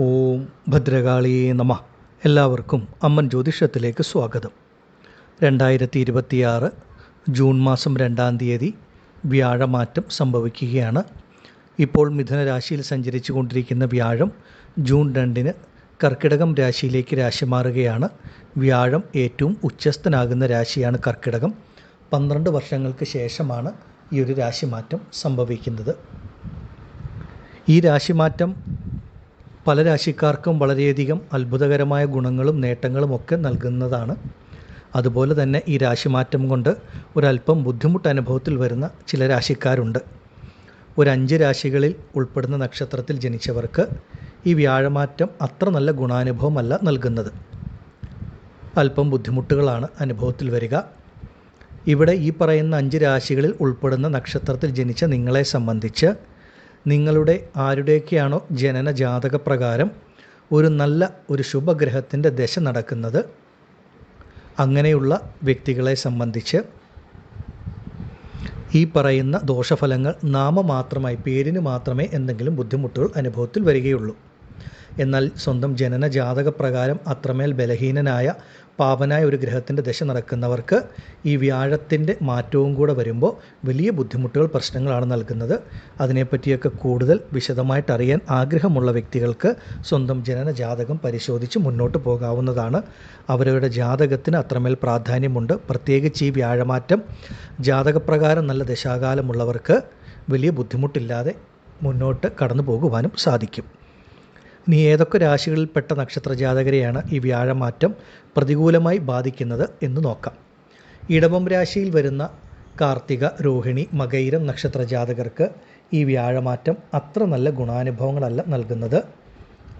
ഓം ഭദ്രകാളിയേ നമഃ. എല്ലാവർക്കും അമ്മൻ ജ്യോതിഷത്തിലേക്ക് സ്വാഗതം. 2026 ജൂൺ മാസം 2-ാം തീയതി വ്യാഴമാറ്റം സംഭവിക്കുകയാണ്. ഇപ്പോൾ മിഥുന രാശിയിൽ സഞ്ചരിച്ചു കൊണ്ടിരിക്കുന്ന വ്യാഴം ജൂൺ 2-ന് കർക്കിടകം രാശിയിലേക്ക് രാശി മാറുകയാണ്. വ്യാഴം ഏറ്റവും ഉച്ചസ്ഥനാകുന്ന രാശിയാണ് കർക്കിടകം. 12 വർഷങ്ങൾക്ക് ശേഷമാണ് ഈ ഒരു രാശിമാറ്റം സംഭവിക്കുന്നത്. ഈ രാശിമാറ്റം പല രാശിക്കാർക്കും വളരെയധികം അത്ഭുതകരമായ ഗുണങ്ങളും നേട്ടങ്ങളും ഒക്കെ നൽകുന്നതാണ്. അതുപോലെ തന്നെ ഈ രാശിമാറ്റം കൊണ്ട് ഒരല്പം ബുദ്ധിമുട്ട് അനുഭവത്തിൽ വരുന്ന ചില രാശിക്കാരുണ്ട്. ഒരു 5 രാശികളിൽ ഉൾപ്പെടുന്ന നക്ഷത്രത്തിൽ ജനിച്ചവർക്ക് ഈ വ്യാഴമാറ്റം അത്ര നല്ല ഗുണാനുഭവമല്ല നൽകുന്നത്. അല്പം ബുദ്ധിമുട്ടുകളാണ് അനുഭവത്തിൽ വരിക. ഇവിടെ ഈ പറയുന്ന 5 രാശികളിൽ ഉൾപ്പെടുന്ന നക്ഷത്രത്തിൽ ജനിച്ച നിങ്ങളെ സംബന്ധിച്ച് നിങ്ങളുടെ ആരുടെയൊക്കെയാണോ ജനന ജാതകപ്രകാരം ഒരു ശുഭഗ്രഹത്തിൻ്റെ ദശ നടക്കുന്നത്, അങ്ങനെയുള്ള വ്യക്തികളെ സംബന്ധിച്ച് ഈ പറയുന്ന ദോഷഫലങ്ങൾ നാമമാത്രമായി, പേരിന് മാത്രമേ എന്തെങ്കിലും ബുദ്ധിമുട്ടുകൾ അനുഭവത്തിൽ വരികയുള്ളൂ. എന്നാൽ സ്വന്തം ജനന ജാതകപ്രകാരം അത്രമേൽ ബലഹീനനായ പാപനായ ഒരു ഗ്രഹത്തിൻ്റെ ദശ നടക്കുന്നവർക്ക് ഈ വ്യാഴത്തിൻ്റെ മാറ്റവും കൂടെ വരുമ്പോൾ വലിയ ബുദ്ധിമുട്ടുകൾ, പ്രശ്നങ്ങളാണ് നൽകുന്നത്. അതിനെപ്പറ്റിയൊക്കെ കൂടുതൽ വിശദമായിട്ട് അറിയാൻ ആഗ്രഹമുള്ള വ്യക്തികൾക്ക് സ്വന്തം ജനന ജാതകം പരിശോധിച്ച് മുന്നോട്ട് പോകാവുന്നതാണ്. അവരവരുടെ ജാതകത്തിന് അത്രമേൽ പ്രാധാന്യമുണ്ട്. പ്രത്യേകിച്ച് ഈ വ്യാഴമാറ്റം ജാതകപ്രകാരം നല്ല ദശാകാലമുള്ളവർക്ക് വലിയ ബുദ്ധിമുട്ടില്ലാതെ മുന്നോട്ട് കടന്നു പോകുവാനും സാധിക്കും. ഇനി ഏതൊക്കെ രാശികളിൽപ്പെട്ട നക്ഷത്രജാതകരെയാണ് ഈ വ്യാഴമാറ്റം പ്രതികൂലമായി ബാധിക്കുന്നത് എന്ന് നോക്കാം. ഇടവം രാശിയിൽ വരുന്ന കാർത്തിക, രോഹിണി, മകയിരം നക്ഷത്രജാതകർക്ക് ഈ വ്യാഴമാറ്റം അത്ര നല്ല ഗുണാനുഭവങ്ങളല്ല നൽകുന്നത്.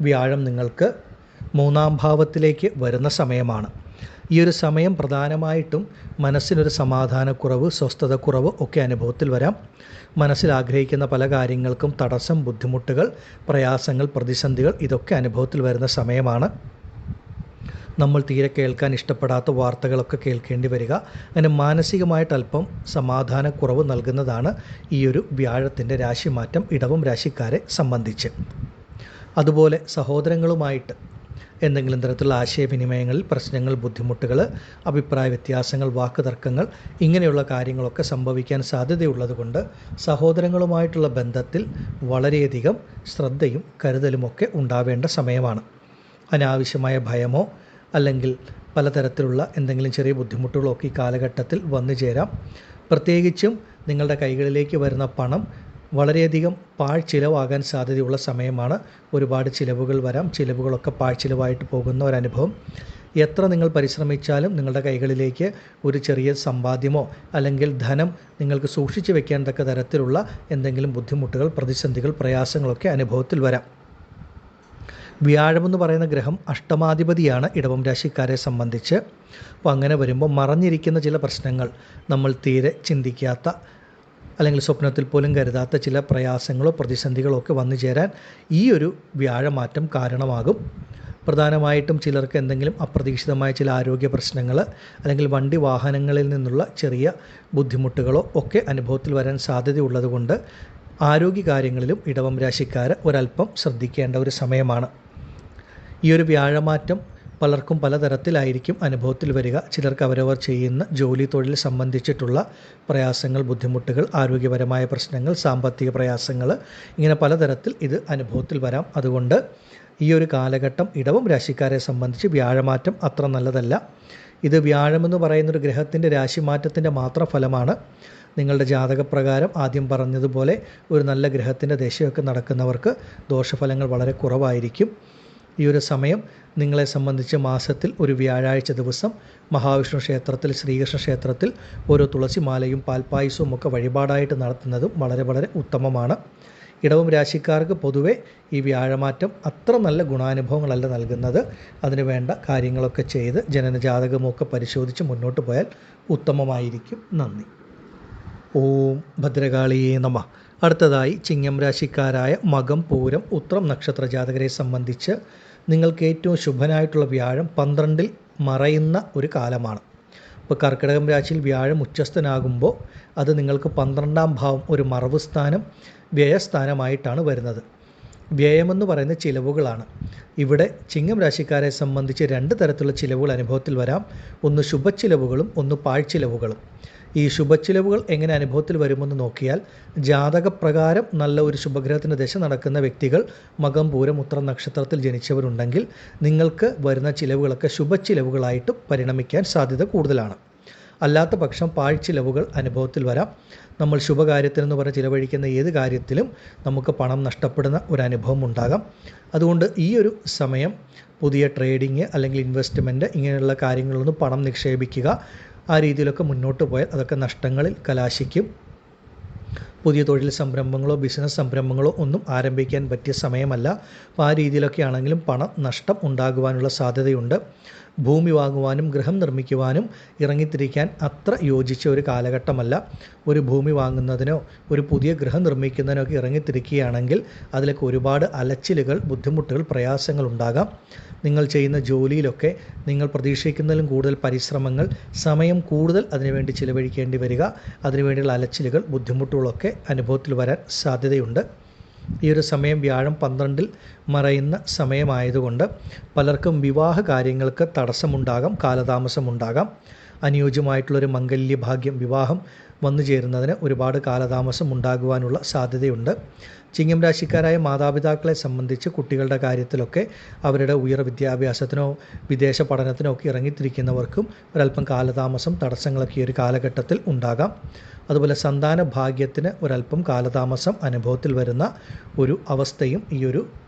വ്യാഴം നിങ്ങൾക്ക് 3-ാം ഭാവത്തിലേക്ക് വരുന്ന സമയമാണ്. ഈ ഒരു സമയം പ്രധാനമായിട്ടും മനസ്സിനൊരു സമാധാനക്കുറവ്, സ്വസ്ഥതക്കുറവ് ഒക്കെ അനുഭവത്തിൽ വരാം. മനസ്സിൽ ആഗ്രഹിക്കുന്ന പല കാര്യങ്ങൾക്കും തടസ്സം, ബുദ്ധിമുട്ടുകൾ, പ്രയാസങ്ങൾ, പ്രതിസന്ധികൾ ഇതൊക്കെ അനുഭവത്തിൽ വരുന്ന സമയമാണ്. നമ്മൾ തീരെ കേൾക്കാൻ ഇഷ്ടപ്പെടാത്ത വാർത്തകളൊക്കെ കേൾക്കേണ്ടി വരിക. അങ്ങനെ മാനസികമായിട്ട് അല്പം സമാധാനക്കുറവ് നൽകുന്നതാണ് ഈ ഒരു വ്യാഴത്തിൻ്റെ രാശിമാറ്റം ഇടവം രാശിക്കാരെ സംബന്ധിച്ച്. അതുപോലെ സഹോദരങ്ങളുമായിട്ട് എന്തെങ്കിലും തരത്തിലുള്ള ആശയവിനിമയങ്ങളിൽ പ്രശ്നങ്ങൾ, ബുദ്ധിമുട്ടുകൾ, അഭിപ്രായ വ്യത്യാസങ്ങൾ, വാക്കുതർക്കങ്ങൾ ഇങ്ങനെയുള്ള കാര്യങ്ങളൊക്കെ സംഭവിക്കാൻ സാധ്യതയുള്ളതുകൊണ്ട് സഹോദരങ്ങളുമായിട്ടുള്ള ബന്ധത്തിൽ വളരെയധികം ശ്രദ്ധയും കരുതലുമൊക്കെ ഉണ്ടാവേണ്ട സമയമാണ്. അനാവശ്യമായ ഭയമോ അല്ലെങ്കിൽ പലതരത്തിലുള്ള എന്തെങ്കിലും ചെറിയ ബുദ്ധിമുട്ടുകളോ ഒക്കെ ഈ കാലഘട്ടത്തിൽ വന്നു ചേരാം. പ്രത്യേകിച്ചും നിങ്ങളുടെ കൈകളിലേക്ക് വരുന്ന പണം വളരെയധികം പാഴ്ചിലവാകാൻ സാധ്യതയുള്ള സമയമാണ്. ഒരുപാട് ചിലവുകൾ വരാം. ചിലവുകളൊക്കെ പാഴ്ചിലവായിട്ട് പോകുന്ന ഒരനുഭവം. എത്ര നിങ്ങൾ പരിശ്രമിച്ചാലും നിങ്ങളുടെ കൈകളിലേക്ക് ഒരു ചെറിയ സമ്പാദ്യമോ അല്ലെങ്കിൽ ധനം നിങ്ങൾക്ക് സൂക്ഷിച്ചു വെക്കാൻ തക്ക തരത്തിലുള്ള എന്തെങ്കിലും ബുദ്ധിമുട്ടുകൾ, പ്രതിസന്ധികൾ, പ്രയാസങ്ങളൊക്കെ അനുഭവത്തിൽ വരാം. വ്യാഴമെന്ന് പറയുന്ന ഗ്രഹം അഷ്ടമാധിപതിയാണ് ഇടവം രാശിക്കാരെ സംബന്ധിച്ച്. അപ്പോൾ അങ്ങനെ വരുമ്പോൾ മറഞ്ഞിരിക്കുന്ന ചില പ്രശ്നങ്ങൾ, നമ്മൾ തീരെ ചിന്തിക്കാത്ത അല്ലെങ്കിൽ സ്വപ്നത്തിൽ പോലും കരുതാത്ത ചില പ്രയാസങ്ങളോ പ്രതിസന്ധികളോ ഒക്കെ വന്നു ചേരാൻ ഈ ഒരു വ്യാഴമാറ്റം കാരണമാകും. പ്രധാനമായിട്ടും ചിലർക്ക് എന്തെങ്കിലും അപ്രതീക്ഷിതമായ ചില ആരോഗ്യ പ്രശ്നങ്ങൾ അല്ലെങ്കിൽ വണ്ടി വാഹനങ്ങളിൽ നിന്നുള്ള ചെറിയ ബുദ്ധിമുട്ടുകളോ ഒക്കെ അനുഭവത്തിൽ വരാൻ സാധ്യതയുള്ളതുകൊണ്ട് ആരോഗ്യകാര്യങ്ങളിലും ഇടവം രാശിക്കാർ ഒരല്പം ശ്രദ്ധിക്കേണ്ട ഒരു സമയമാണ്. ഈ ഒരു വ്യാഴമാറ്റം പലർക്കും പലതരത്തിലായിരിക്കും അനുഭവത്തിൽ വരിക. ചിലർക്ക് അവരവർ ചെയ്യുന്ന ജോലി, തൊഴിൽ സംബന്ധിച്ചിട്ടുള്ള പ്രയാസങ്ങൾ, ബുദ്ധിമുട്ടുകൾ, ആരോഗ്യപരമായ പ്രശ്നങ്ങൾ, സാമ്പത്തിക പ്രയാസങ്ങൾ, ഇങ്ങനെ പലതരത്തിൽ ഇത് അനുഭവത്തിൽ വരാം. അതുകൊണ്ട് ഈ ഒരു കാലഘട്ടം ഇടവം രാശിക്കാരെ സംബന്ധിച്ച് വ്യാഴമാറ്റം അത്ര നല്ലതല്ല. ഇത് വ്യാഴമെന്ന് പറയുന്നൊരു ഗ്രഹത്തിൻ്റെ രാശിമാറ്റത്തിൻ്റെ മാത്രം ഫലമാണ്. നിങ്ങളുടെ ജാതകപ്രകാരം ആദ്യം പറഞ്ഞതുപോലെ ഒരു നല്ല ഗ്രഹത്തിൻ്റെ ദശയൊക്കെ നടക്കുന്നവർക്ക് ദോഷഫലങ്ങൾ വളരെ കുറവായിരിക്കും. ഈ ഒരു സമയം നിങ്ങളെ സംബന്ധിച്ച് മാസത്തിൽ ഒരു വ്യാഴാഴ്ച ദിവസം മഹാവിഷ്ണു ക്ഷേത്രത്തിൽ, ശ്രീകൃഷ്ണ ക്ഷേത്രത്തിൽ ഓരോ തുളസിമാലയും പാൽപ്പായസവും ഒക്കെ വഴിപാടായിട്ട് നടത്തുന്നതും വളരെ വളരെ ഉത്തമമാണ്. ഇടവം രാശിക്കാർക്ക് പൊതുവെ ഈ വ്യാഴമാറ്റം അത്ര നല്ല ഗുണാനുഭവങ്ങളല്ല നൽകുന്നത്. അതിന് വേണ്ട കാര്യങ്ങളൊക്കെ ചെയ്ത് ജനനജാതകമൊക്കെ പരിശോധിച്ച് മുന്നോട്ട് പോയാൽ ഉത്തമമായിരിക്കും. നന്ദി. ഓം ഭദ്രകാളിയേ നമഃ. അടുത്തതായി ചിങ്ങം രാശിക്കാരായ മകം, പൂരം, ഉത്രം നക്ഷത്ര ജാതകരെ സംബന്ധിച്ച് നിങ്ങൾക്ക് ഏറ്റവും ശുഭനായിട്ടുള്ള വ്യാഴം 12-ൽ മറയുന്ന ഒരു കാലമാണ്. ഇപ്പോൾ കർക്കിടകം രാശിയിൽ വ്യാഴം ഉച്ചസ്ഥനാകുമ്പോൾ അത് നിങ്ങൾക്ക് 12-ാം ഭാവം ഒരു മറവ് സ്ഥാനം, വ്യയസ്ഥാനമായിട്ടാണ് വരുന്നത്. വ്യയമെന്ന് പറയുന്ന ചിലവുകളാണ്. ഇവിടെ ചിങ്ങം രാശിക്കാരെ സംബന്ധിച്ച് 2 തരത്തിലുള്ള ചിലവുകൾ അനുഭവത്തിൽ വരാം. ഒന്ന് ശുഭച്ചിലവുകളും ഒന്ന് പാഴ്ചിലവുകളും. ഈ ശുഭച്ചിലവുകൾ എങ്ങനെ അനുഭവത്തിൽ വരുമെന്ന് നോക്കിയാൽ, ജാതകപ്രകാരം നല്ല ഒരു ശുഭഗ്രഹത്തിൻ്റെ ദശ നടക്കുന്ന വ്യക്തികൾ മകം പൂരം ഉത്രം നക്ഷത്രത്തിൽ ജനിച്ചവരുണ്ടെങ്കിൽ നിങ്ങൾക്ക് വരുന്ന ചിലവുകളൊക്കെ ശുഭച്ചിലവുകളായിട്ട് പരിണമിക്കാൻ സാധ്യത കൂടുതലാണ്. അല്ലാത്ത പക്ഷം പാഴ്ചിലവുകൾ അനുഭവത്തിൽ വരാം. നമ്മൾ ശുഭകാര്യത്തിനെന്ന് പറഞ്ഞ് ചിലവഴിക്കുന്ന ഏത് കാര്യത്തിലും നമുക്ക് പണം നഷ്ടപ്പെടുന്ന ഒരു അനുഭവം ഉണ്ടാകാം. അതുകൊണ്ട് ഈ ഒരു സമയം പുതിയ ട്രേഡിങ് അല്ലെങ്കിൽ ഇൻവെസ്റ്റ്മെൻറ്റ് ഇങ്ങനെയുള്ള കാര്യങ്ങളൊന്നും പണം നിക്ഷേപിക്കുക. ആ രീതിയിലൊക്കെ മുന്നോട്ട് പോയാൽ അതൊക്കെ നഷ്ടങ്ങളിൽ കലാശിക്കും. പുതിയ തൊഴിൽ സംരംഭങ്ങളോ ബിസിനസ് സംരംഭങ്ങളോ ഒന്നും ആരംഭിക്കാൻ പറ്റിയ സമയമല്ല. അപ്പോൾ ആ രീതിയിലൊക്കെ ആണെങ്കിലും പണം നഷ്ടം ഉണ്ടാകുവാനുള്ള സാധ്യതയുണ്ട്. ഭൂമി വാങ്ങുവാനും ഗൃഹം നിർമ്മിക്കുവാനും ഇറങ്ങിത്തിരിക്കാൻ അത്ര യോജിച്ച ഒരു കാലഘട്ടമല്ല. ഒരു ഭൂമി വാങ്ങുന്നതിനോ ഒരു പുതിയ ഗൃഹം നിർമ്മിക്കുന്നതിനോ ഒക്കെ ഇറങ്ങിത്തിരിക്കുകയാണെങ്കിൽ അതിലൊക്കെ ഒരുപാട് അലച്ചിലുകൾ, ബുദ്ധിമുട്ടുകൾ, പ്രയാസങ്ങൾ ഉണ്ടാകാം. നിങ്ങൾ ചെയ്യുന്ന ജോലിയിലൊക്കെ നിങ്ങൾ പ്രതീക്ഷിക്കുന്നതിലും കൂടുതൽ പരിശ്രമങ്ങൾ, സമയം കൂടുതൽ അതിനുവേണ്ടി ചിലവഴിക്കേണ്ടി വരിക. അതിനുവേണ്ടിയുള്ള അലച്ചിലുകൾ, ബുദ്ധിമുട്ടുകളൊക്കെ അനുഭവത്തിൽ വരാൻ സാധ്യതയുണ്ട്. ഈ ഒരു സമയം വ്യാഴം 12-ൽ മറയുന്ന സമയമായതുകൊണ്ട് പലർക്കും വിവാഹ കാര്യങ്ങൾക്ക് തടസ്സമുണ്ടാകാം, കാലതാമസമുണ്ടാകാം. അനുയോജ്യമായിട്ടുള്ളൊരു മംഗല്യഭാഗ്യം, വിവാഹം വന്നു ചേരുന്നതിന് ഒരുപാട് കാലതാമസം ഉണ്ടാകുവാനുള്ള സാധ്യതയുണ്ട്. ചിങ്ങം രാശിക്കാരായ മാതാപിതാക്കളെ സംബന്ധിച്ച് കുട്ടികളുടെ കാര്യത്തിലൊക്കെ അവരുടെ ഉയർന്ന വിദ്യാഭ്യാസത്തിനോ വിദേശ പഠനത്തിനോ ഒക്കെ ഇറങ്ങിത്തിരിക്കുന്നവർക്കും ഒരല്പം കാലതാമസം, തടസ്സങ്ങളൊക്കെ ഈ ഒരു കാലഘട്ടത്തിൽ ഉണ്ടാകാം. അതുപോലെ സന്താന ഭാഗ്യത്തിന് ഒരല്പം കാലതാമസം അനുഭവത്തിൽ വരുന്ന ഒരു അവസ്ഥയും ഈ ഒരു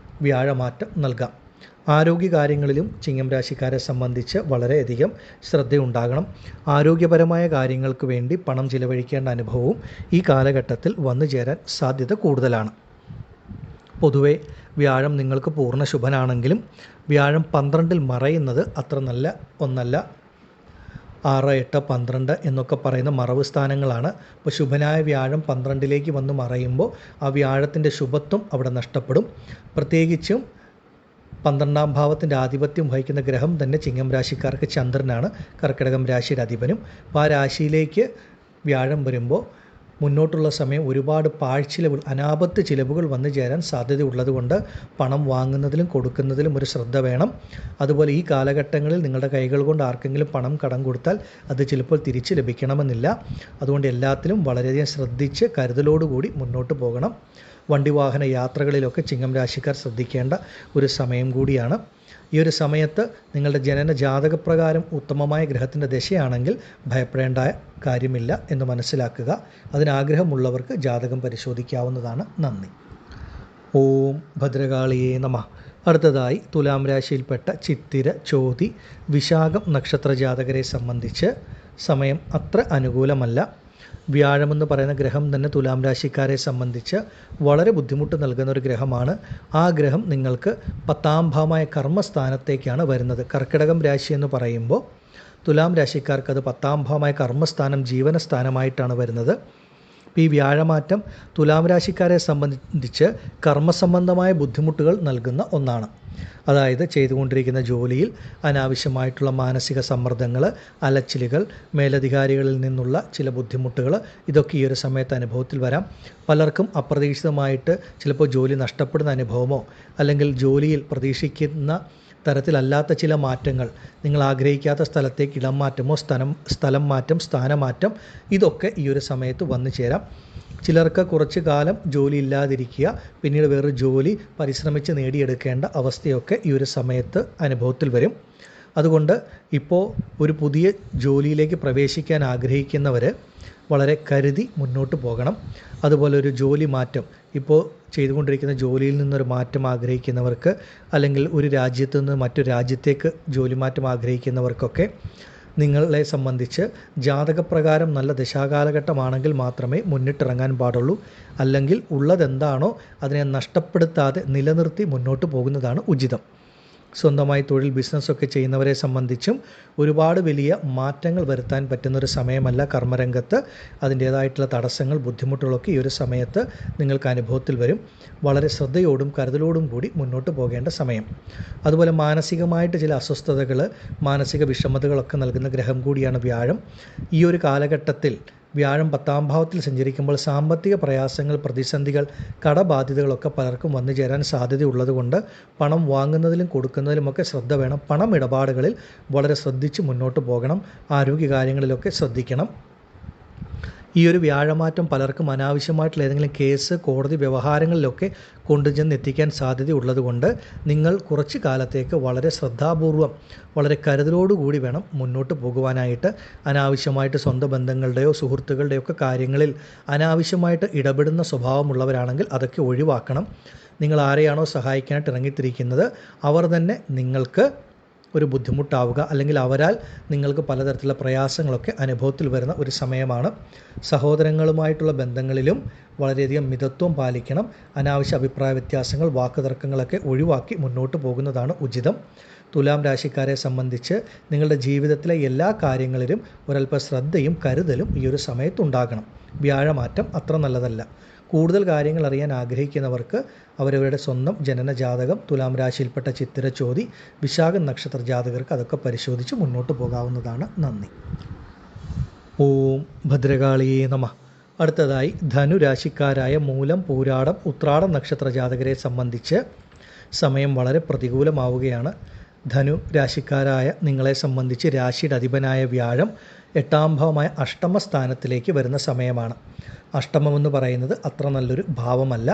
വ്യാഴമാറ്റം നൽകാം. ആരോഗ്യകാര്യങ്ങളിലും ചിങ്ങം രാശിക്കാരെ സംബന്ധിച്ച് വളരെയധികം ശ്രദ്ധയുണ്ടാകണം. ആരോഗ്യപരമായ കാര്യങ്ങൾക്ക് വേണ്ടി പണം ചിലവഴിക്കേണ്ട അനുഭവവും ഈ കാലഘട്ടത്തിൽ വന്നു ചേരാൻ സാധ്യത കൂടുതലാണ്. പൊതുവെ വ്യാഴം നിങ്ങൾക്ക് പൂർണ്ണ ശുഭനാണെങ്കിലും വ്യാഴം 12-ൽ മറയുന്നത് അത്ര നല്ല ഒന്നല്ല. 6, 8, 12 എന്നൊക്കെ പറയുന്ന മറവ് സ്ഥാനങ്ങളാണ്. അപ്പോൾ ശുഭനായ വ്യാഴം 12-ലേക്ക് വന്ന് മറയുമ്പോൾ ആ വ്യാഴത്തിൻ്റെ ശുഭത്വം അവിടെ നഷ്ടപ്പെടും. പ്രത്യേകിച്ചും 12-ാം ഭാവത്തിൻ്റെ ആധിപത്യം വഹിക്കുന്ന ഗ്രഹം തന്നെ ചിങ്ങം രാശിക്കാർക്ക് ചന്ദ്രനാണ്, കർക്കിടകം രാശിയുടെ അധിപനും. അപ്പോൾ ആ രാശിയിലേക്ക് വ്യാഴം വരുമ്പോൾ മുന്നോട്ടുള്ള സമയം ഒരുപാട് പാഴ്ചിലവുകൾ, അനാപത്ത് ചിലവുകൾ വന്നു ചേരാൻ സാധ്യതയുള്ളതുകൊണ്ട് പണം വാങ്ങുന്നതിലും കൊടുക്കുന്നതിലും ഒരു ശ്രദ്ധ വേണം. അതുപോലെ ഈ കാലഘട്ടങ്ങളിൽ നിങ്ങളുടെ കൈകൾ കൊണ്ട് ആർക്കെങ്കിലും പണം കടം കൊടുത്താൽ അത് ചിലപ്പോൾ തിരിച്ച് ലഭിക്കണമെന്നില്ല. അതുകൊണ്ട് എല്ലാത്തിലും വളരെയധികം ശ്രദ്ധിച്ച് കരുതലോടുകൂടി മുന്നോട്ട് പോകണം. വണ്ടി വാഹന യാത്രകളിലൊക്കെ ചിങ്ങം രാശിക്കാർ ശ്രദ്ധിക്കേണ്ട ഒരു സമയം കൂടിയാണ്. ഈ ഒരു സമയത്ത് നിങ്ങളുടെ ജനന ജാതകപ്രകാരം ഉത്തമമായ ഗ്രഹത്തിൻ്റെ ദശയാണെങ്കിൽ ഭയപ്പെടേണ്ട കാര്യമില്ല എന്ന് മനസ്സിലാക്കുക. അതിനാഗ്രഹമുള്ളവർക്ക് ജാതകം പരിശോധിക്കാവുന്നതാണ്. നന്ദി. ഓം ഭദ്രകാളിയേ നമഃ. അടുത്തതായി തുലാം രാശിയിൽപ്പെട്ട ചിത്തിര, ചോതി, വിശാഖം നക്ഷത്ര ജാതകരെ സംബന്ധിച്ച് സമയം അത്ര അനുകൂലമല്ല. വ്യാഴമെന്ന് പറയുന്ന ഗ്രഹം തന്നെ തുലാം രാശിക്കാരെ സംബന്ധിച്ച് വളരെ ബുദ്ധിമുട്ട് നൽകുന്ന ഒരു ഗ്രഹമാണ്. ആ ഗ്രഹം നിങ്ങൾക്ക് 10-ാം ഭാവമായ കർമ്മസ്ഥാനത്തേക്കാണ് വരുന്നത്. കർക്കിടകം രാശി എന്ന് പറയുമ്പോൾ തുലാം രാശിക്കാർക്ക് അത് 10-ാം ഭാവമായ കർമ്മസ്ഥാനം, ജീവനസ്ഥാനമായിട്ടാണ് വരുന്നത്. ഈ വ്യാഴമാറ്റം തുലാം രാശിക്കാരെ സംബന്ധിച്ച് കർമ്മസംബന്ധമായ ബുദ്ധിമുട്ടുകൾ നൽകുന്ന ഒന്നാണ്. അതായത് ചെയ്തുകൊണ്ടിരിക്കുന്ന ജോലിയിൽ അനാവശ്യമായിട്ടുള്ള മാനസിക സമ്മർദ്ദങ്ങൾ, അലച്ചിലുകൾ, മേലധികാരികളിൽ നിന്നുള്ള ചില ബുദ്ധിമുട്ടുകൾ, ഇതൊക്കെ ഈ ഒരു സമയത്ത് അനുഭവത്തിൽ വരാം. പലർക്കും അപ്രതീക്ഷിതമായിട്ട് ചിലപ്പോൾ ജോലി നഷ്ടപ്പെടുന്ന അനുഭവമോ അല്ലെങ്കിൽ ജോലിയിൽ പ്രതീക്ഷിക്കുന്ന തരത്തിലല്ലാത്ത ചില മാറ്റങ്ങൾ, നിങ്ങൾ ആഗ്രഹിക്കാത്ത സ്ഥലത്തേക്ക് ഇടം മാറ്റമോ സ്ഥലം മാറ്റം, സ്ഥാനമാറ്റം, ഇതൊക്കെ ഈ ഒരു സമയത്ത് വന്നു ചേരാം. ചിലർക്ക് കുറച്ച് കാലം ജോലി ഇല്ലാതിരിക്കുക, പിന്നീട് വേറൊരു ജോലി പരിശ്രമിച്ച് നേടിയെടുക്കേണ്ട അവസ്ഥയൊക്കെ ഈ ഒരു സമയത്ത് അനുഭവത്തിൽ വരും. അതുകൊണ്ട് ഇപ്പോൾ ഒരു പുതിയ ജോലിയിലേക്ക് പ്രവേശിക്കാൻ ആഗ്രഹിക്കുന്നവർ വളരെ കരുതി മുന്നോട്ട് പോകണം. അതുപോലെ ഒരു ജോലി മാറ്റം, ഇപ്പോൾ ചെയ്തുകൊണ്ടിരിക്കുന്ന ജോലിയിൽ നിന്നൊരു മാറ്റം ആഗ്രഹിക്കുന്നവർക്ക്, അല്ലെങ്കിൽ ഒരു രാജ്യത്ത് നിന്ന് മറ്റൊരു രാജ്യത്തേക്ക് ജോലി മാറ്റം ആഗ്രഹിക്കുന്നവർക്കൊക്കെ നിങ്ങളെ സംബന്ധിച്ച് ജാതകപ്രകാരം നല്ല ദശാകാലഘട്ടമാണെങ്കിൽ മാത്രമേ മുന്നിട്ടിറങ്ങാൻ പാടുള്ളൂ. അല്ലെങ്കിൽ ഉള്ളതെന്താണോ അതിനെ നഷ്ടപ്പെടുത്താതെ നിലനിർത്തി മുന്നോട്ട് പോകുന്നതാണ് ഉചിതം. സ്വന്തമായി തൊഴിൽ, ബിസിനസ്സൊക്കെ ചെയ്യുന്നവരെ സംബന്ധിച്ചും ഒരുപാട് വലിയ മാറ്റങ്ങൾ വരുത്താൻ പറ്റുന്നൊരു സമയമല്ല കർമ്മരംഗത്ത്. അതിൻ്റേതായിട്ടുള്ള തടസ്സങ്ങൾ, ബുദ്ധിമുട്ടുകളൊക്കെ ഈ ഒരു സമയത്ത് നിങ്ങൾക്ക് അനുഭവത്തിൽ വരും. വളരെ ശ്രദ്ധയോടും കരുതലോടും കൂടി മുന്നോട്ട് പോകേണ്ട സമയം. അതുപോലെ മാനസികമായിട്ട് ചില അസ്വസ്ഥതകൾ, മാനസിക വിഷമതകളൊക്കെ നൽകുന്ന ഗ്രഹം കൂടിയാണ് വ്യാഴം. ഈ ഒരു കാലഘട്ടത്തിൽ വ്യാഴം 10-ാം ഭാവത്തിൽ സഞ്ചരിക്കുമ്പോൾ സാമ്പത്തിക പ്രയാസങ്ങൾ, പ്രതിസന്ധികൾ, കടബാധ്യതകളൊക്കെ പലർക്കും വന്നു ചേരാൻ സാധ്യതയുള്ളതുകൊണ്ട് പണം വാങ്ങുന്നതിലും കൊടുക്കുന്നതിലുമൊക്കെ ശ്രദ്ധ വേണം. പണം ഇടപാടുകളിൽ വളരെ ശ്രദ്ധിച്ച് മുന്നോട്ട് പോകണം. ആരോഗ്യകാര്യങ്ങളിലൊക്കെ ശ്രദ്ധിക്കണം. ഈ ഒരു വ്യാഴമാറ്റം പലർക്കും അനാവശ്യമായിട്ടുള്ള ഏതെങ്കിലും കേസ്, കോടതി വ്യവഹാരങ്ങളിലൊക്കെ കൊണ്ടുചെന്ന് എത്തിക്കാൻ സാധ്യതയുള്ളതുകൊണ്ട് നിങ്ങൾ കുറച്ച് കാലത്തേക്ക് വളരെ ശ്രദ്ധാപൂർവം, വളരെ കരുതലോടുകൂടി വേണം മുന്നോട്ട് പോകുവാനായിട്ട്. അനാവശ്യമായിട്ട് സ്വന്തം ബന്ധങ്ങളുടെയോ സുഹൃത്തുക്കളുടെയോ ഒക്കെ കാര്യങ്ങളിൽ അനാവശ്യമായിട്ട് ഇടപെടുന്ന സ്വഭാവമുള്ളവരാണെങ്കിൽ അതൊക്കെ ഒഴിവാക്കണം. നിങ്ങൾ ആരെയാണോ സഹായിക്കാനായിട്ട് ഇറങ്ങിത്തിരിക്കുന്നത് അവർ തന്നെ നിങ്ങൾക്ക് ഒരു ബുദ്ധിമുട്ടാവുക, അല്ലെങ്കിൽ അവരാൽ നിങ്ങൾക്ക് പലതരത്തിലുള്ള പ്രയാസങ്ങളൊക്കെ അനുഭവത്തിൽ വരുന്ന ഒരു സമയമാണ്. സഹോദരങ്ങളുമായിട്ടുള്ള ബന്ധങ്ങളിലും വളരെയധികം മിതത്വം പാലിക്കണം. അനാവശ്യ അഭിപ്രായ വ്യത്യാസങ്ങൾ, വാക്കുതർക്കങ്ങളൊക്കെ ഒഴിവാക്കി മുന്നോട്ട് പോകുന്നതാണ് ഉചിതം. തുലാം രാശിക്കാരെ സംബന്ധിച്ച് നിങ്ങളുടെ ജീവിതത്തിലെ എല്ലാ കാര്യങ്ങളിലും ഒരല്പ ശ്രദ്ധയും കരുതലും ഈ ഒരു സമയത്തുണ്ടാകണം. വ്യാഴമാറ്റം അത്ര നല്ലതല്ല. കൂടുതൽ കാര്യങ്ങൾ അറിയാൻ ആഗ്രഹിക്കുന്നവർക്ക് അവരവരുടെ സ്വന്തം ജനന ജാതകം, തുലാം രാശിയിൽപ്പെട്ട ചിത്തിര, ചോതി, വിശാഖം നക്ഷത്ര ജാതകർക്ക് അതൊക്കെ പരിശോധിച്ച് മുന്നോട്ട് പോകാവുന്നതാണ്. നന്ദി. ഓം ഭദ്രകാളിയേ നമഃ. അടുത്തതായി ധനുരാശിക്കാരായ മൂലം, പൂരാടം, ഉത്രാടം നക്ഷത്ര ജാതകരെ സംബന്ധിച്ച് സമയം വളരെ പ്രതികൂലമാവുകയാണ്. ധനു രാശിക്കാരായ നിങ്ങളെ സംബന്ധിച്ച് രാശിയുടെ അധിപനായ വ്യാഴം 8-ാം ഭാവമായ അഷ്ടമസ്ഥാനത്തിലേക്ക് വരുന്ന സമയമാണ്. അഷ്ടമമെന്ന് പറയുന്നത് അത്ര നല്ലൊരു ഭാവമല്ല.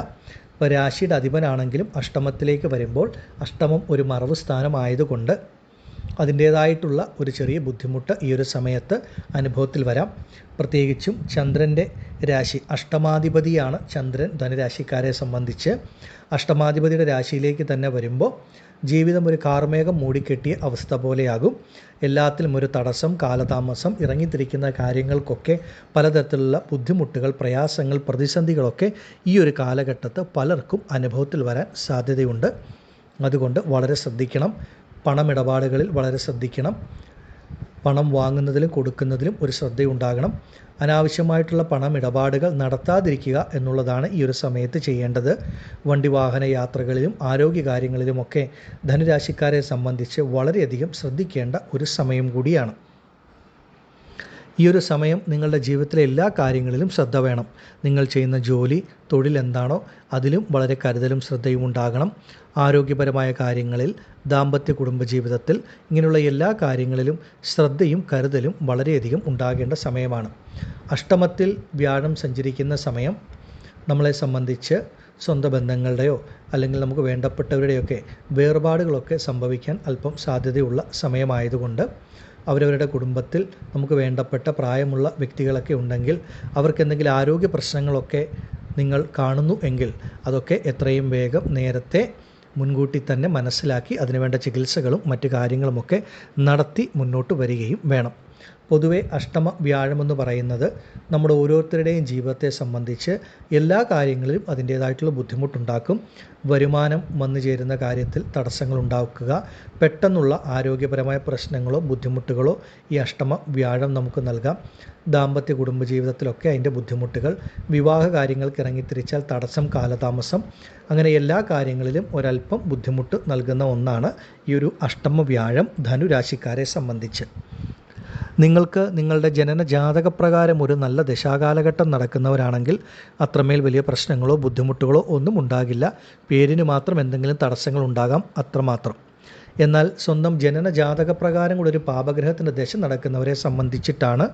ഇപ്പോൾ രാശിയുടെ അധിപനാണെങ്കിലും അഷ്ടമത്തിലേക്ക് വരുമ്പോൾ അഷ്ടമം ഒരു മറവ് സ്ഥാനമായതുകൊണ്ട് അതിൻ്റേതായിട്ടുള്ള ഒരു ചെറിയ ബുദ്ധിമുട്ട് ഈ ഒരു സമയത്ത് അനുഭവത്തിൽ വരാം. പ്രത്യേകിച്ചും ചന്ദ്രൻ്റെ രാശി, അഷ്ടമാധിപതിയാണ് ചന്ദ്രൻ ധനുരാശിക്കാരെ സംബന്ധിച്ച്. അഷ്ടമാധിപതിയുടെ രാശിയിലേക്ക് തന്നെ വരുമ്പോൾ ജീവിതം ഒരു കാർമേഘം മൂടിക്കെട്ടിയ അവസ്ഥ പോലെയാകും. എല്ലാത്തിലും ഒരു തടസ്സം, കാലതാമസം, ഇറങ്ങിത്തിരിക്കുന്ന കാര്യങ്ങൾക്കൊക്കെ പലതരത്തിലുള്ള ബുദ്ധിമുട്ടുകൾ, പ്രയാസങ്ങൾ, പ്രതിസന്ധികളൊക്കെ ഈ ഒരു കാലഘട്ടത്ത് പലർക്കും അനുഭവത്തിൽ വരാൻ സാധ്യതയുണ്ട്. അതുകൊണ്ട് വളരെ ശ്രദ്ധിക്കണം. പണമിടപാടുകളിൽ വളരെ ശ്രദ്ധിക്കണം. പണം വാങ്ങുന്നതിലും കൊടുക്കുന്നതിലും ഒരു ശ്രദ്ധയുണ്ടാകണം. അനാവശ്യമായിട്ടുള്ള പണമിടപാടുകൾ നടത്താതിരിക്കുക എന്നുള്ളതാണ് ഈ ഒരു സമയത്ത് ചെയ്യേണ്ടത്. വണ്ടി വാഹന യാത്രകളിലും ആരോഗ്യകാര്യങ്ങളിലുമൊക്കെ ധനുരാശിക്കാരെ സംബന്ധിച്ച് വളരെയധികം ശ്രദ്ധിക്കേണ്ട ഒരു സമയം കൂടിയാണ്. ഈ ഒരു സമയം നിങ്ങളുടെ ജീവിതത്തിലെ എല്ലാ കാര്യങ്ങളിലും ശ്രദ്ധ വേണം. നിങ്ങൾ ചെയ്യുന്ന ജോലി, തൊഴിൽ എന്താണോ അതിലും വളരെ കരുതലും ശ്രദ്ധയും ഉണ്ടാകണം. ആരോഗ്യപരമായ കാര്യങ്ങളിൽ, ദാമ്പത്യ കുടുംബജീവിതത്തിൽ, ഇങ്ങനെയുള്ള എല്ലാ കാര്യങ്ങളിലും ശ്രദ്ധയും കരുതലും വളരെയധികം ഉണ്ടാകേണ്ട സമയമാണ്. അഷ്ടമത്തിൽ വ്യാഴം സഞ്ചരിക്കുന്ന സമയം നമ്മളെ സംബന്ധിച്ച് സ്വന്തം ബന്ധങ്ങളുടെയോ അല്ലെങ്കിൽ നമുക്ക് വേണ്ടപ്പെട്ടവരുടെയൊക്കെ വേർപാടുകളൊക്കെ സംഭവിക്കാൻ അല്പം സാധ്യതയുള്ള സമയമായതുകൊണ്ട് അവരവരുടെ കുടുംബത്തിൽ നമുക്ക് വേണ്ടപ്പെട്ട പ്രായമുള്ള വ്യക്തികളൊക്കെ ഉണ്ടെങ്കിൽ അവർക്ക് എന്തെങ്കിലും ആരോഗ്യ പ്രശ്നങ്ങളൊക്കെ നിങ്ങൾ കാണുന്നു എങ്കിൽ അതൊക്കെ എത്രയും വേഗം നേരത്തെ മുൻകൂട്ടി തന്നെ മനസ്സിലാക്കി അതിനുവേണ്ട ചികിത്സകളും മറ്റു കാര്യങ്ങളുമൊക്കെ നടത്തി മുന്നോട്ട് വരികയും വേണം. പൊതുവെ അഷ്ടമ വ്യാഴമെന്ന് പറയുന്നത് നമ്മുടെ ഓരോരുത്തരുടെയും ജീവിതത്തെ സംബന്ധിച്ച് എല്ലാ കാര്യങ്ങളിലും അതിൻ്റേതായിട്ടുള്ള ബുദ്ധിമുട്ടുണ്ടാക്കും. വരുമാനം വന്നു ചേരുന്ന കാര്യത്തിൽ തടസ്സങ്ങൾ ഉണ്ടാക്കുക, പെട്ടെന്നുള്ള ആരോഗ്യപരമായ പ്രശ്നങ്ങളോ ബുദ്ധിമുട്ടുകളോ ഈ അഷ്ടമ വ്യാഴം നമുക്ക് നൽകാം. ദാമ്പത്യ കുടുംബജീവിതത്തിലൊക്കെ അതിൻ്റെ ബുദ്ധിമുട്ടുകൾ, വിവാഹ കാര്യങ്ങൾക്ക് ഇറങ്ങിത്തിരിച്ചാൽ തടസ്സം, കാലതാമസം, അങ്ങനെ എല്ലാ കാര്യങ്ങളിലും ഒരല്പം ബുദ്ധിമുട്ട് നൽകുന്ന ഒന്നാണ് ഈ ഒരു അഷ്ടമ വ്യാഴം ധനുരാശിക്കാരെ സംബന്ധിച്ച്. നിങ്ങൾക്ക് നിങ്ങളുടെ ജനന ജാതകപ്രകാരം ഒരു നല്ല ദശാകാലഘട്ടം നടക്കുന്നവരാണെങ്കിൽ അത്രമേൽ വലിയ പ്രശ്നങ്ങളോ ബുദ്ധിമുട്ടുകളോ ഒന്നും ഉണ്ടാകില്ല. പേരിന് മാത്രം എന്തെങ്കിലും തടസ്സങ്ങൾ ഉണ്ടാകാം, അത്രമാത്രം. എന്നാൽ സ്വന്തം ജനന ജാതകപ്രകാരം കൂടെ ഒരു പാപഗ്രഹത്തിൻ്റെ ദശ നടക്കുന്നവരെ സംബന്ധിച്ചിട്ടാണ്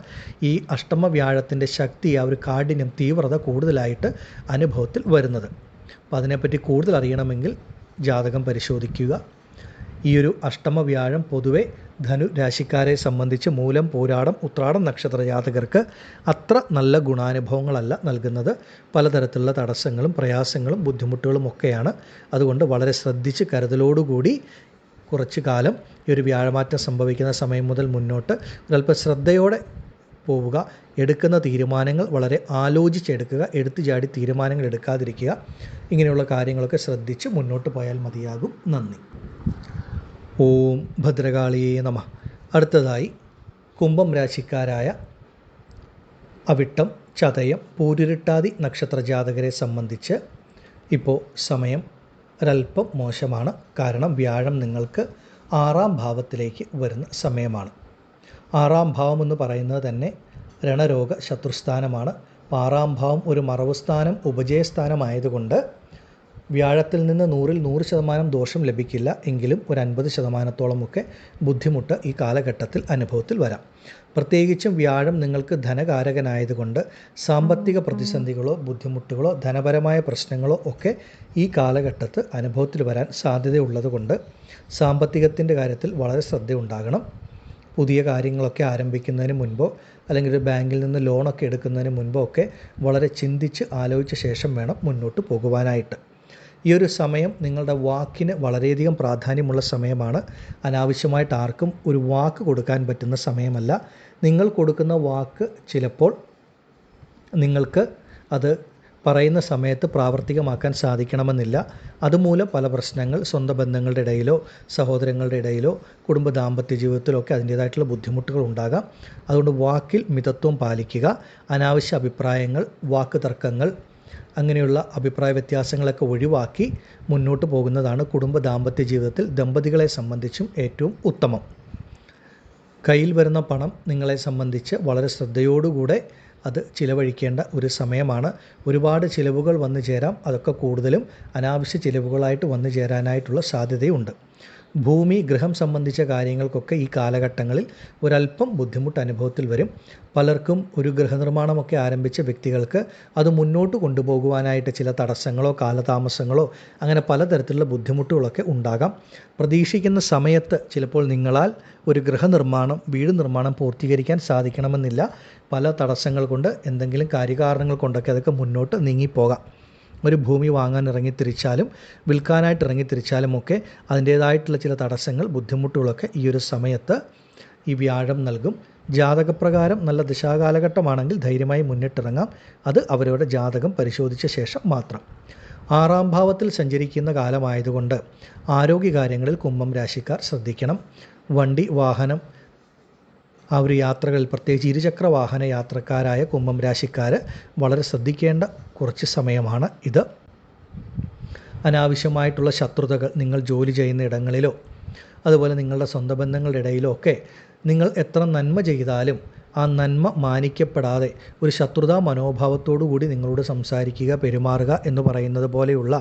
ഈ അഷ്ടമ വ്യാഴത്തിൻ്റെ ശക്തി, ആ ഒരു കാഠിന്യം, തീവ്രത കൂടുതലായിട്ട് അനുഭവത്തിൽ വരുന്നത്. അപ്പോൾ അതിനെപ്പറ്റി കൂടുതൽ അറിയണമെങ്കിൽ ജാതകം പരിശോധിക്കുക. ഈ ഒരു അഷ്ടമ വ്യാഴം പൊതുവെ ധനു രാശിക്കാരെ സംബന്ധിച്ച് മൂലം, പൂരാടം, ഉത്രാടം നക്ഷത്ര ജാതകർക്ക് അത്ര നല്ല ഗുണാനുഭവങ്ങളല്ല നൽകുന്നത്. പലതരത്തിലുള്ള തടസ്സങ്ങളും പ്രയാസങ്ങളും ബുദ്ധിമുട്ടുകളും ഒക്കെയാണ്. അതുകൊണ്ട് വളരെ ശ്രദ്ധിച്ച് കരുതലോടുകൂടി കുറച്ചു കാലം ഈ ഒരു വ്യാഴമാറ്റം സംഭവിക്കുന്ന സമയം മുതൽ മുന്നോട്ട് ഒരല്പം ശ്രദ്ധയോടെ പോവുക. എടുക്കുന്ന തീരുമാനങ്ങൾ വളരെ ആലോചിച്ചെടുക്കുക. എടുത്തു ചാടി തീരുമാനങ്ങൾ എടുക്കാതിരിക്കുക. ഇങ്ങനെയുള്ള കാര്യങ്ങളൊക്കെ ശ്രദ്ധിച്ച് മുന്നോട്ട് പോയാൽ മതിയാകും. നന്ദി. ഓം ഭദ്രകാളിയേ നമഃ. അടുത്തതായി കുംഭം രാശിക്കാരായ അവിട്ടം, ചതയം, പൂരുരുട്ടാതി നക്ഷത്ര ജാതകരെ സംബന്ധിച്ച് ഇപ്പോൾ സമയം ഒരല്പം മോശമാണ്. കാരണം വ്യാഴം നിങ്ങൾക്ക് 6-ാം ഭാവത്തിലേക്ക് വരുന്ന സമയമാണ്. 6-ാം ഭാവം എന്ന് പറയുന്നത് തന്നെ രണരോഗ ശത്രുസ്ഥാനമാണ്. 6-ാം ഭാവം ഒരു മറവ് സ്ഥാനം, ഉപജയസ്ഥാനമായതുകൊണ്ട് വ്യാഴത്തിൽ നിന്ന് 100-ൽ 100% ദോഷം ലഭിക്കില്ല. എങ്കിലും ഒരു 50%-ഓളമൊക്കെ ബുദ്ധിമുട്ട് ഈ കാലഘട്ടത്തിൽ അനുഭവത്തിൽ വരാം. പ്രത്യേകിച്ചും വ്യാഴം നിങ്ങൾക്ക് ധനകാരകനായതുകൊണ്ട് സാമ്പത്തിക പ്രതിസന്ധികളോ ബുദ്ധിമുട്ടുകളോ ധനപരമായ പ്രശ്നങ്ങളോ ഒക്കെ ഈ കാലഘട്ടത്ത് അനുഭവത്തിൽ വരാൻ സാധ്യതയുള്ളതുകൊണ്ട് സാമ്പത്തികത്തിൻ്റെ കാര്യത്തിൽ വളരെ ശ്രദ്ധയുണ്ടാകണം. പുതിയ കാര്യങ്ങളൊക്കെ ആരംഭിക്കുന്നതിന് മുൻപോ അല്ലെങ്കിൽ ഒരു ബാങ്കിൽ നിന്ന് ലോണൊക്കെ എടുക്കുന്നതിന് മുൻപോ ഒക്കെ വളരെ ചിന്തിച്ച് ആലോചിച്ച ശേഷം വേണം മുന്നോട്ട് പോകുവാനായിട്ട്. ഈ ഒരു സമയം നിങ്ങളുടെ വാക്കിന് വളരെയധികം പ്രാധാന്യമുള്ള സമയമാണ്. അനാവശ്യമായിട്ട് ആർക്കും ഒരു വാക്ക് കൊടുക്കാൻ പറ്റുന്ന സമയമല്ല. നിങ്ങൾ കൊടുക്കുന്ന വാക്ക് ചിലപ്പോൾ നിങ്ങൾക്ക് അത് പറയുന്ന സമയത്ത് പ്രാവർത്തികമാക്കാൻ സാധിക്കണമെന്നില്ല. അതുമൂലം പല പ്രശ്നങ്ങൾ സ്വന്തം ബന്ധങ്ങളുടെ ഇടയിലോ സഹോദരങ്ങളുടെ ഇടയിലോ കുടുംബ ദാമ്പത്യ ജീവിതത്തിലോ ഒക്കെ അതിൻ്റേതായിട്ടുള്ള ബുദ്ധിമുട്ടുകൾ ഉണ്ടാകാം. അതുകൊണ്ട് വാക്കിൽ മിതത്വം പാലിക്കുക. അനാവശ്യ അഭിപ്രായങ്ങൾ, വാക്ക് തർക്കങ്ങൾ, അങ്ങനെയുള്ള അഭിപ്രായ വ്യത്യാസങ്ങളൊക്കെ ഒഴിവാക്കി മുന്നോട്ട് പോകുന്നതാണ് കുടുംബ ദാമ്പത്യ ജീവിതത്തിൽ ദമ്പതികളെ സംബന്ധിച്ചും ഏറ്റവും ഉത്തമം. കയ്യിൽ വരുന്ന പണം നിങ്ങളെ സംബന്ധിച്ച് വളരെ ശ്രദ്ധയോടുകൂടെ അത് ചിലവഴിക്കേണ്ട ഒരു സമയമാണ്. ഒരുപാട് ചിലവുകൾ വന്നു ചേരാം. അതൊക്കെ കൂടുതലും അനാവശ്യ ചിലവുകളായിട്ട് വന്നു ചേരാനായിട്ടുള്ള സാധ്യതയുണ്ട്. ഭൂമി, ഗൃഹം സംബന്ധിച്ച കാര്യങ്ങൾക്കൊക്കെ ഈ കാലഘട്ടങ്ങളിൽ ഒരല്പം ബുദ്ധിമുട്ട് അനുഭവത്തിൽ വരും. പലർക്കും ഒരു ഗൃഹനിർമ്മാണമൊക്കെ ആരംഭിച്ച വ്യക്തികൾക്ക് അത് മുന്നോട്ട് കൊണ്ടുപോകുവാനായിട്ട് ചില തടസ്സങ്ങളോ കാലതാമസങ്ങളോ അങ്ങനെ പലതരത്തിലുള്ള ബുദ്ധിമുട്ടുകളൊക്കെ ഉണ്ടാകാം. പ്രതീക്ഷിക്കുന്ന സമയത്ത് ചിലപ്പോൾ നിങ്ങളാൽ ഒരു ഗൃഹനിർമ്മാണം, വീട് നിർമ്മാണം പൂർത്തീകരിക്കാൻ സാധിക്കണമെന്നില്ല. പല തടസ്സങ്ങൾ കൊണ്ട്, എന്തെങ്കിലും കാര്യകാരണങ്ങൾ കൊണ്ടൊക്കെ അതൊക്കെ മുന്നോട്ട് നീങ്ങിപ്പോകാം. ഒരു ഭൂമി വാങ്ങാൻ ഇറങ്ങിത്തിരിച്ചാലും വിൽക്കാനായിട്ട് ഇറങ്ങിത്തിരിച്ചാലും ഒക്കെ അതിൻ്റേതായിട്ടുള്ള ചില തടസ്സങ്ങൾ, ബുദ്ധിമുട്ടുകളൊക്കെ ഈ ഒരു സമയത്ത് ഈ വ്യാഴം നൽകും. ജാതകപ്രകാരം നല്ല ദിശാകാലഘട്ടമാണെങ്കിൽ ധൈര്യമായി മുന്നിട്ടിറങ്ങാം. അത് അവരവരുടെ ജാതകം പരിശോധിച്ച ശേഷം മാത്രം. 6-ാം ഭാവത്തിൽ സഞ്ചരിക്കുന്ന കാലമായതുകൊണ്ട് ആരോഗ്യകാര്യങ്ങളിൽ കുംഭം രാശിക്കാർ ശ്രദ്ധിക്കണം. വണ്ടി, വാഹനം, ആ ഒരു യാത്രകളിൽ പ്രത്യേകിച്ച് ഇരുചക്ര വാഹന യാത്രക്കാരായ കുംഭം രാശിക്കാർ വളരെ ശ്രദ്ധിക്കേണ്ട കുറച്ച് സമയമാണ് ഇത്. അനാവശ്യമായിട്ടുള്ള ശത്രുതകൾ നിങ്ങൾ ജോലി ചെയ്യുന്ന ഇടങ്ങളിലോ അതുപോലെ നിങ്ങളുടെ സ്വന്തം ബന്ധങ്ങളുടെ ഇടയിലോ ഒക്കെ നിങ്ങൾ എത്ര നന്മ ചെയ്താലും ആ നന്മ മാനിക്കപ്പെടാതെ ഒരു ശത്രുതാ മനോഭാവത്തോടു കൂടി നിങ്ങളോട് സംസാരിക്കുക, പെരുമാറുക എന്ന് പറയുന്നത് പോലെയുള്ള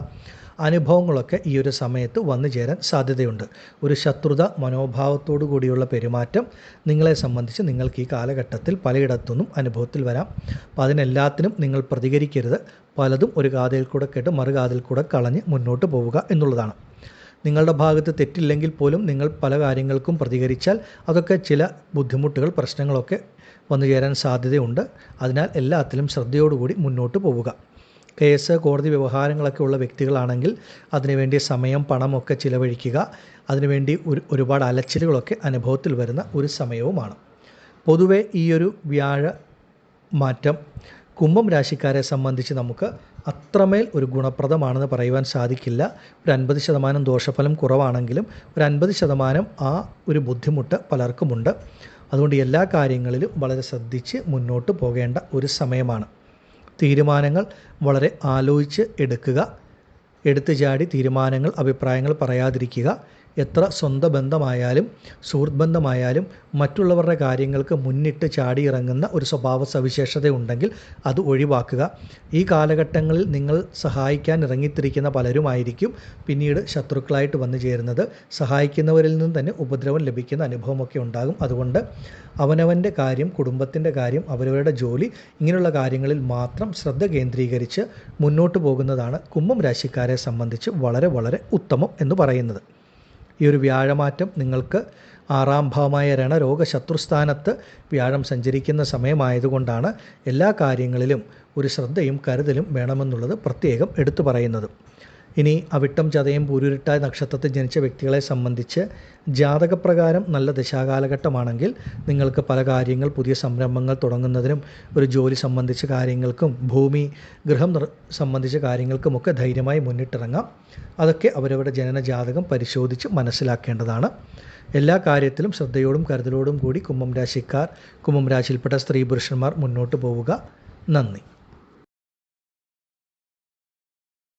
അനുഭവങ്ങളൊക്കെ ഈ ഒരു സമയത്ത് വന്നു ചേരാൻ സാധ്യതയുണ്ട്. ഒരു ശത്രുത മനോഭാവത്തോടു കൂടിയുള്ള പെരുമാറ്റം നിങ്ങളെ സംബന്ധിച്ച് നിങ്ങൾക്ക് ഈ കാലഘട്ടത്തിൽ പലയിടത്തുനിന്നും അനുഭവത്തിൽ വരാം. അപ്പോൾ അതിനെല്ലാത്തിനും നിങ്ങൾ പ്രതികരിക്കരുത്. പലതും ഒരു കാതിൽ കൂടെ കേട്ട് മറുകാതിൽ കൂടെ കളഞ്ഞ് മുന്നോട്ട് പോവുക എന്നുള്ളതാണ്. നിങ്ങളുടെ ഭാഗത്ത് തെറ്റില്ലെങ്കിൽ പോലും നിങ്ങൾ പല കാര്യങ്ങൾക്കും പ്രതികരിച്ചാൽ അതൊക്കെ ചില ബുദ്ധിമുട്ടുകൾ, പ്രശ്നങ്ങളൊക്കെ വന്നു ചേരാൻ സാധ്യതയുണ്ട്. അതിനാൽ എല്ലാത്തിലും ശ്രദ്ധയോടുകൂടി മുന്നോട്ട് പോവുക. കേസ്, കോടതി വ്യവഹാരങ്ങളൊക്കെ ഉള്ള വ്യക്തികളാണെങ്കിൽ അതിനുവേണ്ടി സമയം, പണമൊക്കെ ചിലവഴിക്കുക. അതിനുവേണ്ടി ഒരുപാട് അലച്ചിലുകളൊക്കെ അനുഭവത്തിൽ വരുന്ന ഒരു സമയവുമാണ്. പൊതുവെ ഈ ഒരു വ്യാഴ മാറ്റം കുംഭം രാശിക്കാരെ സംബന്ധിച്ച് നമുക്ക് അത്രമേൽ ഒരു ഗുണപ്രദമാണെന്ന് പറയുവാൻ സാധിക്കില്ല. ഒരു 50% ദോഷഫലം കുറവാണെങ്കിലും ഒരു 50% ആ ഒരു ബുദ്ധിമുട്ട് പലർക്കുമുണ്ട്. അതുകൊണ്ട് എല്ലാ കാര്യങ്ങളിലും വളരെ ശ്രദ്ധിച്ച് മുന്നോട്ട് പോകേണ്ട ഒരു സമയമാണ്. തീരുമാനങ്ങൾ വളരെ ആലോചിച്ച് എടുക്കുക. എടുത്തു ചാടി തീരുമാനങ്ങൾ, അഭിപ്രായങ്ങൾ പറയാതിരിക്കുക. എത്ര സ്വന്തം ബന്ധമായാലും സുഹൃത്ത് ബന്ധമായാലും മറ്റുള്ളവരുടെ കാര്യങ്ങൾക്ക് മുന്നിട്ട് ചാടിയിറങ്ങുന്ന ഒരു സ്വഭാവ സവിശേഷത ഉണ്ടെങ്കിൽ അത് ഒഴിവാക്കുക. ഈ കാലഘട്ടങ്ങളിൽ നിങ്ങൾ സഹായിക്കാൻ ഇറങ്ങിത്തിരിക്കുന്ന പലരുമായിരിക്കും പിന്നീട് ശത്രുക്കളായിട്ട് വന്നു ചേരുന്നത്. സഹായിക്കുന്നവരിൽ നിന്ന് തന്നെ ഉപദ്രവം ലഭിക്കുന്ന അനുഭവമൊക്കെ ഉണ്ടാകും. അതുകൊണ്ട് അവനവൻ്റെ കാര്യം, കുടുംബത്തിൻ്റെ കാര്യം, അവരവരുടെ ജോലി, ഇങ്ങനെയുള്ള കാര്യങ്ങളിൽ മാത്രം ശ്രദ്ധ കേന്ദ്രീകരിച്ച് മുന്നോട്ട് പോകുന്നതാണ് കുംഭം രാശിക്കാരെ സംബന്ധിച്ച് വളരെ വളരെ ഉത്തമം എന്ന് പറയുന്നത്. ഈ ഒരു വ്യാഴമാറ്റം നിങ്ങൾക്ക് 6-ാം ഭാവമായ രണരോഗ ശത്രുസ്ഥാനത്ത് വ്യാഴം സഞ്ചരിക്കുന്ന സമയമായതുകൊണ്ടാണ് എല്ലാ കാര്യങ്ങളിലും ഒരു ശ്രദ്ധയും കരുതലും വേണമെന്നുള്ളത് പ്രത്യേകം എടുത്തു പറയുന്നത്. ഇനി അവിട്ടം, ചതയം, പൂരുരുട്ടായ നക്ഷത്രത്തിൽ ജനിച്ച വ്യക്തികളെ സംബന്ധിച്ച് ജാതകപ്രകാരം നല്ല ദശാകാലഘട്ടമാണെങ്കിൽ നിങ്ങൾക്ക് പല കാര്യങ്ങൾ, പുതിയ സംരംഭങ്ങൾ തുടങ്ങുന്നതിനും ഒരു ജോലി സംബന്ധിച്ച കാര്യങ്ങൾക്കും ഭൂമി, ഗൃഹം സംബന്ധിച്ച കാര്യങ്ങൾക്കുമൊക്കെ ധൈര്യമായി മുന്നിട്ടിറങ്ങാം. അതൊക്കെ അവരവരുടെ ജനന ജാതകം പരിശോധിച്ച് മനസ്സിലാക്കേണ്ടതാണ്. എല്ലാ കാര്യത്തിലും ശ്രദ്ധയോടും കരുതലോടും കൂടി കുംഭം രാശിക്കാർ, കുംഭം രാശിയിൽപ്പെട്ട സ്ത്രീ പുരുഷന്മാർ മുന്നോട്ട് പോവുക. നന്ദി.